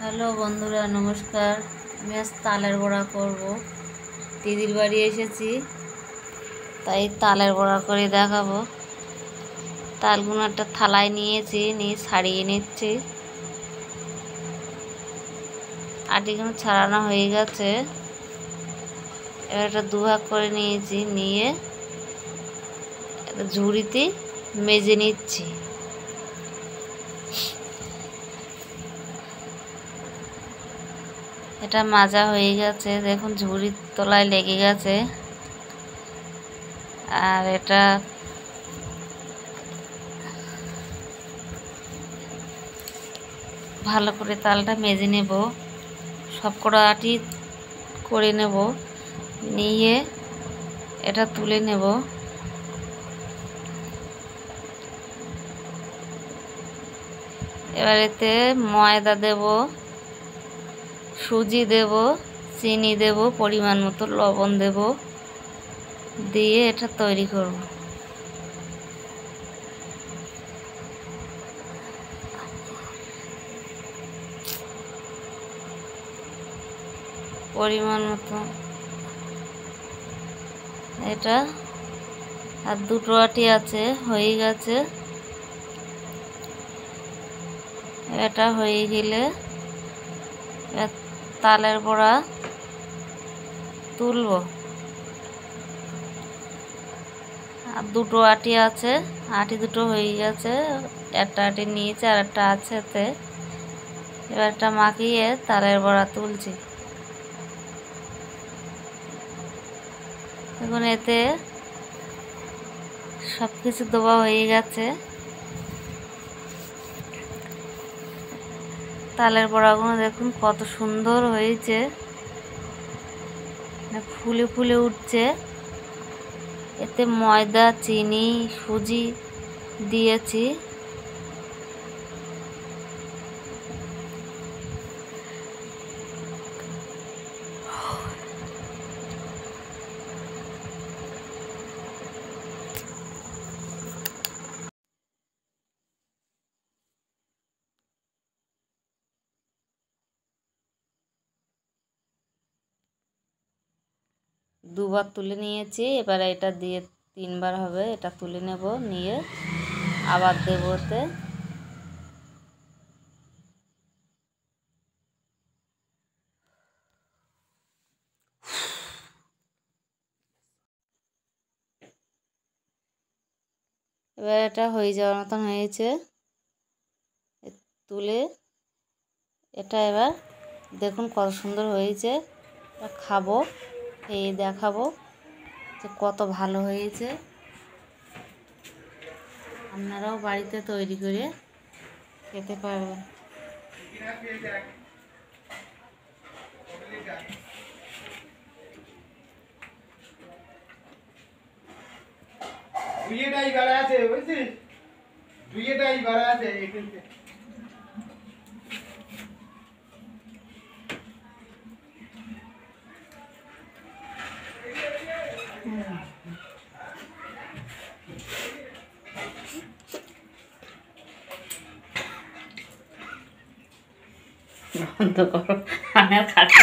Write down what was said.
Hello বন্ধুরা, নমস্কার। আমি আজ তালের বড়া করব। দিদির বাড়ি এসেছি, তাই তালের বড়া করে দেখাবো। তালগুলো একটা থালায় নিয়েছি, নিয়ে ছাড়িয়ে নিচ্ছি। আটিগুলো ছাড়ানো হয়ে গেছে। এবার একটা দুভাগ করে নিয়েছি, নিয়ে একটা ঝুড়িতে মেজে নিচ্ছি। এটা মাজা হয়ে গেছে, দেখুন ঝুড়ির তলায় লেগে গেছে। আর এটা ভালো করে তালটা মেজে নেব, সবকটা আটি করে নেব, নিয়ে এটা তুলে নেব। এবার এতে ময়দা দেব, সুজি দেব, চিনি দেব, পরিমাণ মতো লবণ দেব, দিয়ে এটা তৈরি করব। পরিমাণ মতো এটা আর দুটো আটি আছে, হয়ে গেছে। এটা হয়ে গেলে তালের বড়া তুলব। আর দুটো আটি আছে, আটি দুটো হয়ে গেছে। একটা আটি নিয়েছে আর একটা আছে এতে। এবার একটা মাখিয়ে তালের বড়া তুলছি। এখন এতে সব কিছু দেওয়া হয়ে গেছে। তালের বড়াগুলো দেখুন কত সুন্দর হয়েছে, ফুলে ফুলে উঠছে। এতে ময়দা, চিনি, সুজি দিয়েছি। দুবার তুলে নিয়েছি, এবার এটা দিয়ে তিনবার হবে। এটা তুলে নেব, নিয়ে আবার দেব ওতে। এবার এটা হয়ে যাওয়ার মতন হয়েছে, তুলে এটা এবার দেখুন কত সুন্দর হয়েছে। এটা খাবো, খেয়ে দেখাবো যে কত ভালো হয়েছে। আপনারাও বাড়িতে তৈরি করে খেতে পারবেন। দুইটাই বাড়া আছে, বুঝছিস? দুইটাই বাড়া আছে এখানে। বন্ধ করো, আমি আর খাচ্ছি।